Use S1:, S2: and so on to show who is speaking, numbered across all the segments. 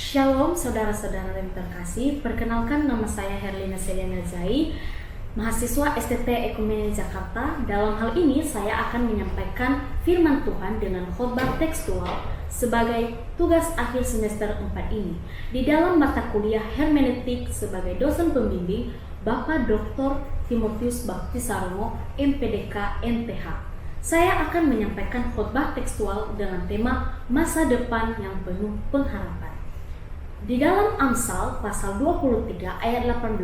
S1: Shalom saudara-saudara yang terkasih, perkenalkan nama saya Herlina Seliana Zai, mahasiswa STT Ekumene Jakarta. Dalam hal ini saya akan menyampaikan firman Tuhan dengan khotbah tekstual sebagai tugas akhir semester 4 ini di dalam mata kuliah hermeneutik sebagai dosen pembimbing Bapak Dr. Timotius Baktisaromo, MPDK MTH. Saya akan menyampaikan khotbah tekstual dengan tema masa depan yang penuh pengharapan. Di dalam Amsal pasal 23 ayat 18,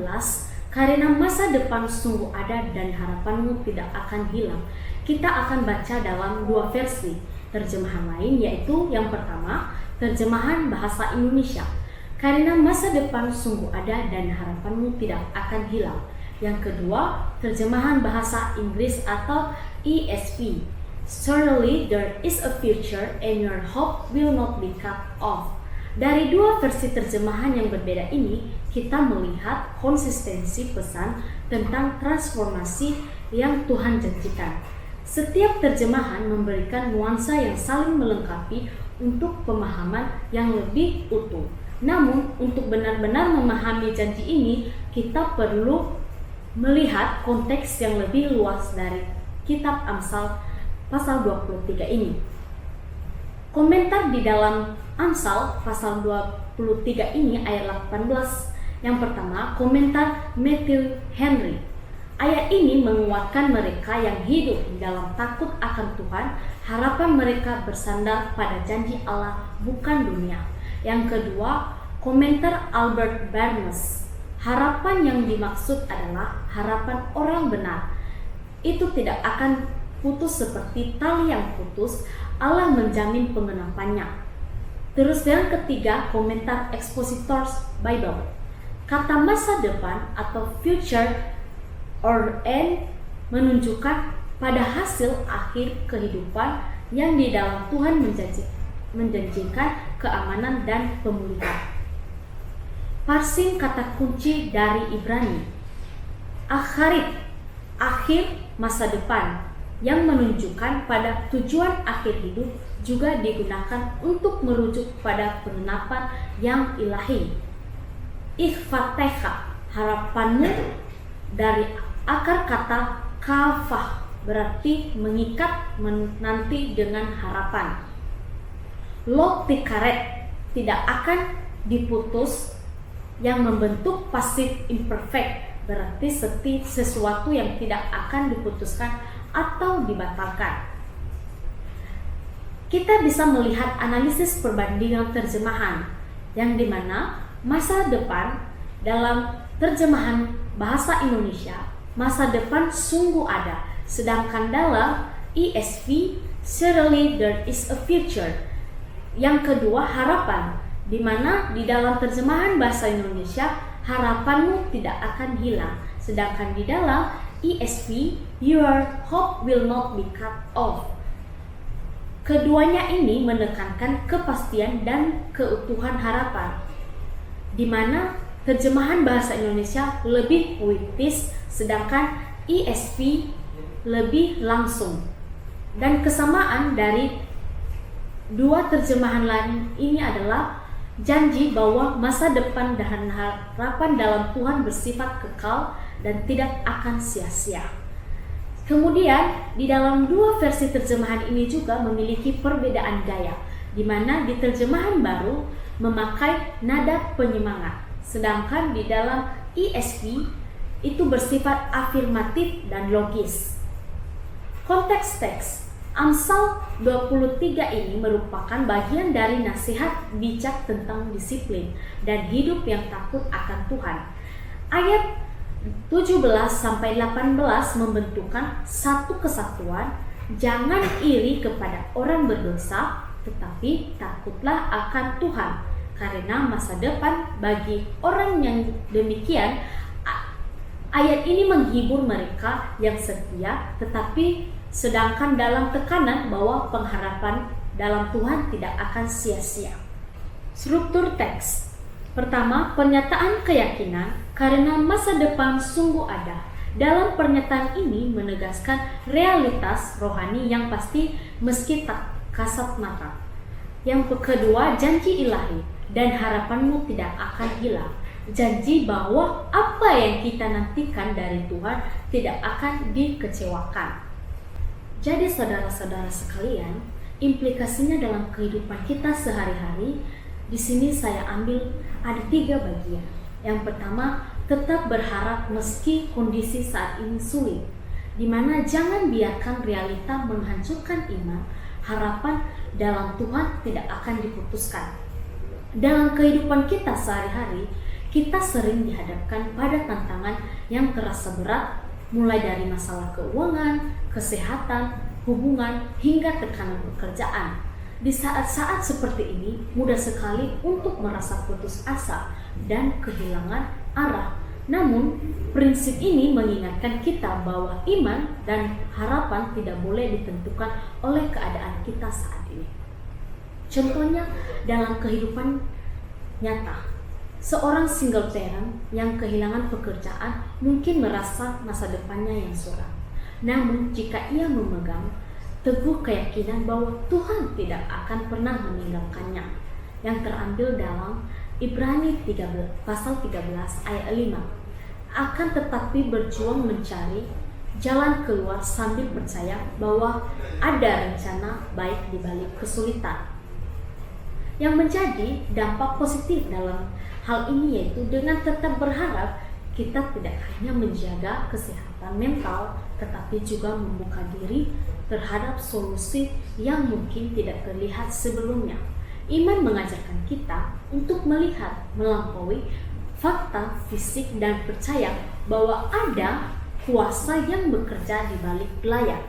S1: karena masa depan sungguh ada dan harapanmu tidak akan hilang. Kita akan baca dalam dua versi terjemahan lain, yaitu yang pertama, terjemahan bahasa Indonesia. Karena masa depan sungguh ada dan harapanmu tidak akan hilang. Yang kedua, terjemahan bahasa Inggris atau ESV. Surely there is a future and your hope will not be cut off. Dari dua versi terjemahan yang berbeda ini, kita melihat konsistensi pesan tentang transformasi yang Tuhan janjikan. Setiap terjemahan memberikan nuansa yang saling melengkapi untuk pemahaman yang lebih utuh. Namun, untuk benar-benar memahami janji ini, kita perlu melihat konteks yang lebih luas dari kitab Amsal pasal 23 ini. Komentar di dalam Amsal pasal 23 ini ayat 18. Yang pertama, komentar Matthew Henry. Ayat ini menguatkan mereka yang hidup di dalam takut akan Tuhan. Harapan mereka bersandar pada janji Allah, bukan dunia. Yang kedua, komentar Albert Barnes. Harapan yang dimaksud adalah harapan orang benar. Itu tidak akan putus seperti tali yang putus. Allah menjamin pengenapannya. Terus yang ketiga, komentar Expositors Bible. Kata masa depan atau future or end menunjukkan pada hasil akhir kehidupan yang di dalam Tuhan menjanjikan keamanan dan pemulihan. Parsing kata kunci dari Ibrani. Akharit, akhir masa depan, yang menunjukkan pada tujuan akhir hidup juga digunakan untuk merujuk pada pengenapan yang ilahi. Ikhfateha, harapanmu, dari akar kata kafah, berarti mengikat, menanti dengan harapan. Lo tikaret, tidak akan diputus, yang membentuk pasif imperfect, berarti sesuatu yang tidak akan diputuskan atau dibatalkan. Kita bisa melihat analisis perbandingan terjemahan, yang dimana masa depan dalam terjemahan bahasa Indonesia, masa depan sungguh ada, sedangkan dalam ESV, surely there is a future. Yang kedua, harapan, di mana di dalam terjemahan bahasa Indonesia, harapanmu tidak akan hilang, sedangkan di dalam ESV, your hope will not be cut off. Keduanya ini menekankan kepastian dan keutuhan harapan, di mana terjemahan bahasa Indonesia lebih puitis, sedangkan ESV lebih langsung. Dan kesamaan dari dua terjemahan lain ini adalah janji bahwa masa depan dan harapan dalam Tuhan bersifat kekal dan tidak akan sia-sia. Kemudian, di dalam dua versi terjemahan ini juga memiliki perbedaan gaya, di mana di terjemahan baru memakai nada penyemangat, sedangkan di dalam ESV itu bersifat afirmatif dan logis. Konteks teks Amsal 23 ini merupakan bagian dari nasihat bijak tentang disiplin dan hidup yang takut akan Tuhan. Ayat 17-18 membentukkan satu kesatuan. Jangan iri kepada orang berdosa, tetapi takutlah akan Tuhan, karena masa depan bagi orang yang demikian. Ayat ini menghibur mereka yang setia, tetapi sedangkan dalam tekanan bahwa pengharapan dalam Tuhan tidak akan sia-sia. Struktur teks. Pertama, pernyataan keyakinan karena masa depan sungguh ada. Dalam pernyataan ini menegaskan realitas rohani yang pasti meski tak kasat mata. Yang kedua, janji ilahi. dan harapanmu tidak akan hilang. Janji bahwa apa yang kita nantikan dari Tuhan tidak akan dikecewakan. Jadi saudara-saudara sekalian, implikasinya dalam kehidupan kita sehari-hari, di sini saya ambil ada 3 bagian. Yang pertama, tetap berharap meski kondisi saat ini sulit, di mana jangan biarkan realita menghancurkan iman. Harapan dalam Tuhan tidak akan diputuskan. Dalam kehidupan kita sehari-hari, kita sering dihadapkan pada tantangan yang terasa berat, mulai dari masalah keuangan, kesehatan, hubungan, hingga tekanan pekerjaan. Di saat-saat seperti ini, mudah sekali untuk merasa putus asa dan kehilangan arah. Namun, prinsip ini mengingatkan kita bahwa iman dan harapan tidak boleh ditentukan oleh keadaan kita saat ini. Contohnya, dalam kehidupan nyata, seorang single parent yang kehilangan pekerjaan mungkin merasa masa depannya yang suram. Namun, jika ia memegang teguh keyakinan bahwa Tuhan tidak akan pernah meninggalkannya, yang terambil dalam Ibrani 13, pasal 13 ayat 5, akan tetapi berjuang mencari jalan keluar sambil percaya bahwa ada rencana baik di balik kesulitan. Yang menjadi dampak positif dalam hal ini yaitu dengan tetap berharap kita tidak hanya menjaga kesehatan mental, tetapi juga membuka diri terhadap solusi yang mungkin tidak terlihat sebelumnya. Iman mengajarkan kita untuk melihat melampaui fakta fisik dan percaya bahwa ada kuasa yang bekerja di balik layar.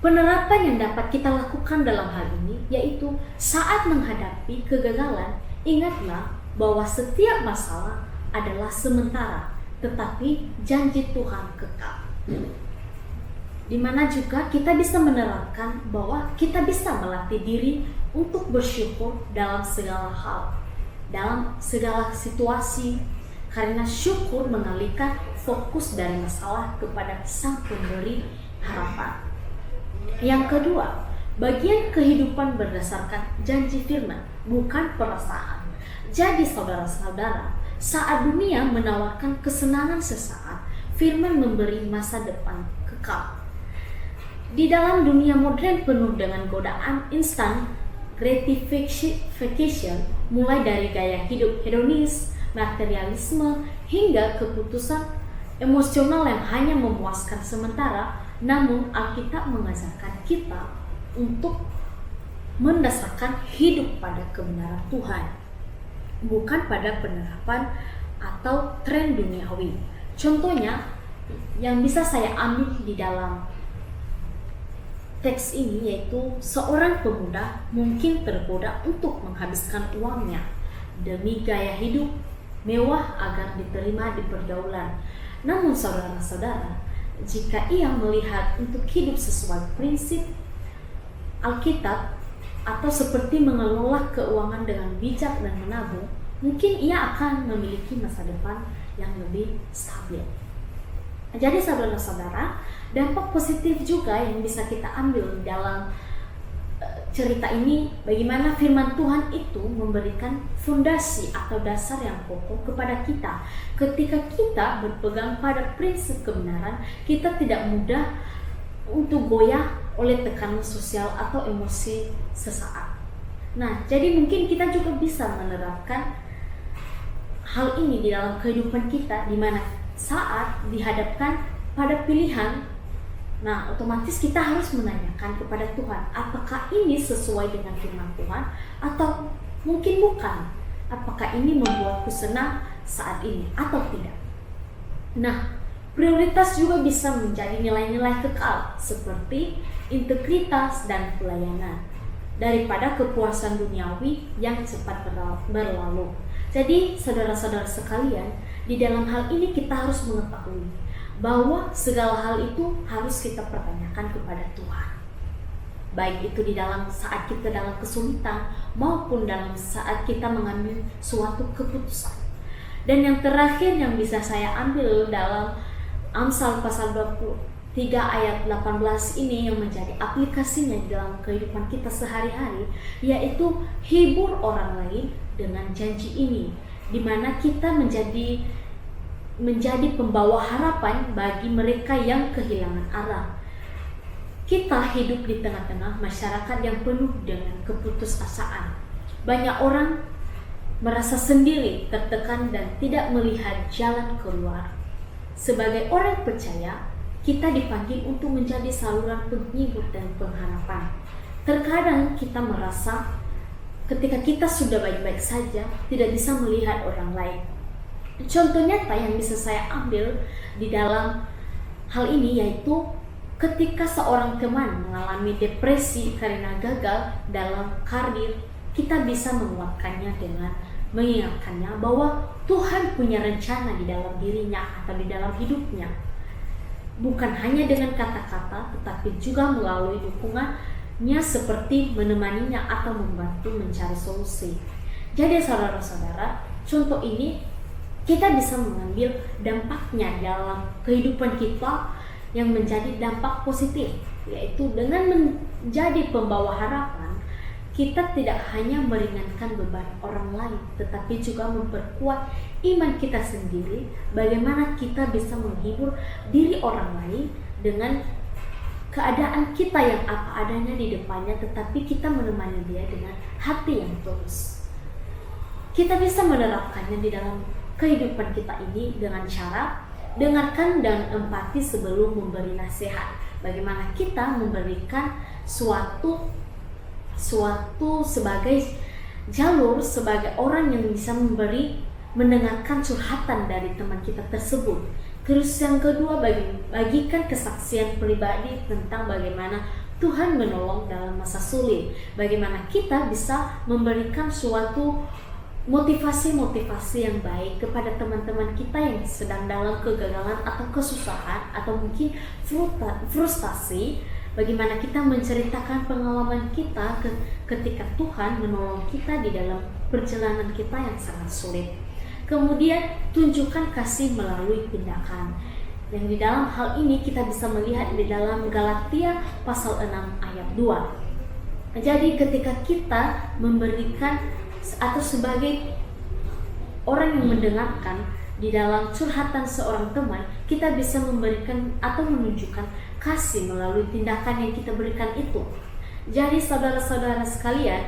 S1: Penerapan yang dapat kita lakukan dalam hal ini yaitu saat menghadapi kegagalan, ingatlah bahwa setiap masalah adalah sementara, tetapi janji Tuhan kekal. Di mana juga kita bisa menerapkan bahwa kita bisa melatih diri untuk bersyukur dalam segala hal, dalam segala situasi, karena syukur mengalihkan fokus dari masalah kepada Sang Pemberi harapan. Yang kedua, bagian kehidupan berdasarkan janji firman, bukan perasaan. Jadi saudara-saudara, saat dunia menawarkan kesenangan sesaat, firman memberi masa depan kekal. Di dalam dunia modern penuh dengan godaan instan gratification, mulai dari gaya hidup hedonis, materialisme, hingga keputusan emosional yang hanya memuaskan sementara, namun Alkitab mengajarkan kita untuk mendasarkan hidup pada kebenaran Tuhan, bukan pada penerapan atau tren duniawi. Contohnya yang bisa saya ambil di dalam teks ini yaitu seorang pemuda mungkin tergoda untuk menghabiskan uangnya demi gaya hidup mewah agar diterima di pergaulan. Namun saudara-saudara, jika ia melihat untuk hidup sesuai prinsip Alkitab atau seperti mengelola keuangan dengan bijak dan menabung, mungkin ia akan memiliki masa depan yang lebih stabil. Jadi saudara-saudara, dampak positif juga yang bisa kita ambil dalam cerita ini, bagaimana firman Tuhan itu memberikan fondasi atau dasar yang kokoh kepada kita. Ketika kita berpegang pada prinsip kebenaran, kita tidak mudah untuk goyah oleh tekanan sosial atau emosi sesaat. Nah, jadi mungkin kita juga bisa menerapkan hal ini di dalam kehidupan kita, di mana saat dihadapkan pada pilihan, nah otomatis kita harus menanyakan kepada Tuhan, apakah ini sesuai dengan firman Tuhan atau mungkin bukan, apakah ini membuatku senang saat ini atau tidak. Nah, prioritas juga bisa menjadi nilai-nilai kekal seperti integritas dan pelayanan daripada kepuasan duniawi yang cepat berlalu. Jadi saudara-saudara sekalian, di dalam hal ini kita harus mengetahui bahwa segala hal itu harus kita pertanyakan kepada Tuhan. Baik itu di dalam saat kita dalam kesulitan maupun dalam saat kita mengambil suatu keputusan. Dan yang terakhir yang bisa saya ambil dalam Amsal pasal ayat 18 ini yang menjadi aplikasinya di dalam kehidupan kita sehari-hari, yaitu hibur orang lain dengan janji ini, di mana kita menjadi pembawa harapan bagi mereka yang kehilangan arah. Kita hidup di tengah-tengah masyarakat yang penuh dengan keputusasaan. Banyak orang merasa sendiri, tertekan, dan tidak melihat jalan keluar. Sebagai orang percaya, kita dipanggil untuk menjadi saluran penghibur dan pengharapan. Terkadang kita merasa ketika kita sudah baik-baik saja, tidak bisa melihat orang lain. Contoh nyata yang bisa saya ambil di dalam hal ini yaitu ketika seorang teman mengalami depresi karena gagal dalam karir, kita bisa menguatkannya dengan mengingatkannya bahwa Tuhan punya rencana di dalam dirinya atau di dalam hidupnya. Bukan hanya dengan kata-kata, tetapi juga melalui dukungannya seperti menemaninya atau membantu mencari solusi. Jadi saudara-saudara, contoh ini kita bisa mengambil dampaknya dalam kehidupan kita yang menjadi dampak positif, yaitu dengan menjadi pembawa harapan, kita tidak hanya meringankan beban orang lain, tetapi juga memperkuat iman kita sendiri, bagaimana kita bisa menghibur diri orang lain dengan keadaan kita yang apa adanya di depannya, tetapi kita menemani dia dengan hati yang tulus. Kita bisa menerapkannya di dalam kehidupan kita ini dengan cara dengarkan dan empati sebelum memberi nasihat. Bagaimana kita memberikan suatu sebagai jalur, sebagai orang yang bisa mendengarkan curhatan dari teman kita tersebut. Terus yang kedua, bagikan kesaksian pribadi tentang bagaimana Tuhan menolong dalam masa sulit. Bagaimana kita bisa memberikan suatu motivasi yang baik kepada teman-teman kita yang sedang dalam kegagalan atau kesusahan atau mungkin frustasi. Bagaimana kita menceritakan pengalaman kita ketika Tuhan menolong kita di dalam perjalanan kita yang sangat sulit. Kemudian tunjukkan kasih melalui tindakan. Yang di dalam hal ini kita bisa melihat di dalam Galatia pasal 6 ayat 2. Jadi ketika kita memberikan atau sebagai orang yang mendengarkan di dalam curhatan seorang teman, kita bisa memberikan atau menunjukkan kasih melalui tindakan yang kita berikan itu. Jadi saudara-saudara sekalian,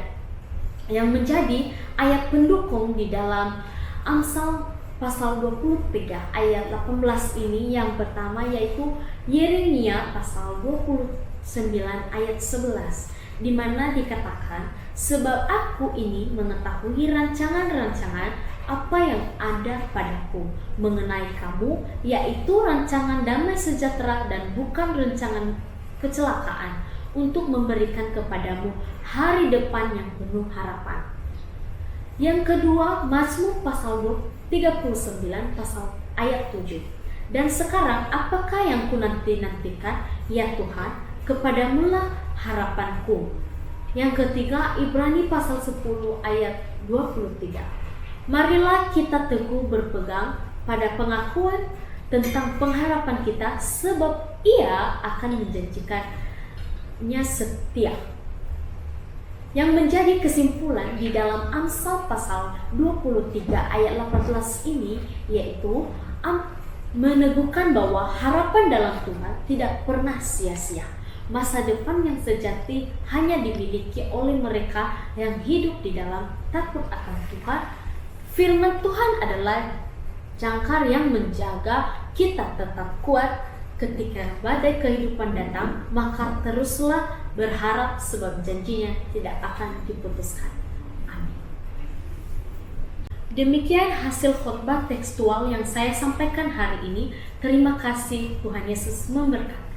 S1: yang menjadi ayat pendukung di dalam Amsal pasal 23 ayat 18 ini, yang pertama yaitu Yeremia pasal 29 ayat 11, di mana dikatakan, sebab aku ini mengetahui rancangan-rancangan apa yang ada padaku mengenai kamu, yaitu rancangan damai sejahtera dan bukan rancangan kecelakaan, untuk memberikan kepadamu hari depan yang penuh harapan. Yang kedua, Mazmur pasal 39 pasal ayat 7. Dan sekarang apakah yang kunanti-nantikan, ya Tuhan, kepadamulah harapanku. Yang ketiga, Ibrani pasal 10 ayat 23. Marilah kita teguh berpegang pada pengakuan tentang pengharapan kita, sebab Ia akan menjanjikannya setia. Yang menjadi kesimpulan di dalam Amsal pasal 23 ayat 18 ini yaitu meneguhkan bahwa harapan dalam Tuhan tidak pernah sia-sia. Masa depan yang sejati hanya dimiliki oleh mereka yang hidup di dalam takut akan Tuhan. Firman Tuhan adalah jangkar yang menjaga kita tetap kuat ketika badai kehidupan datang, maka teruslah berharap sebab janjinya tidak akan diputuskan. Amin. Demikian hasil khotbah tekstual yang saya sampaikan hari ini. Terima kasih, Tuhan Yesus memberkati.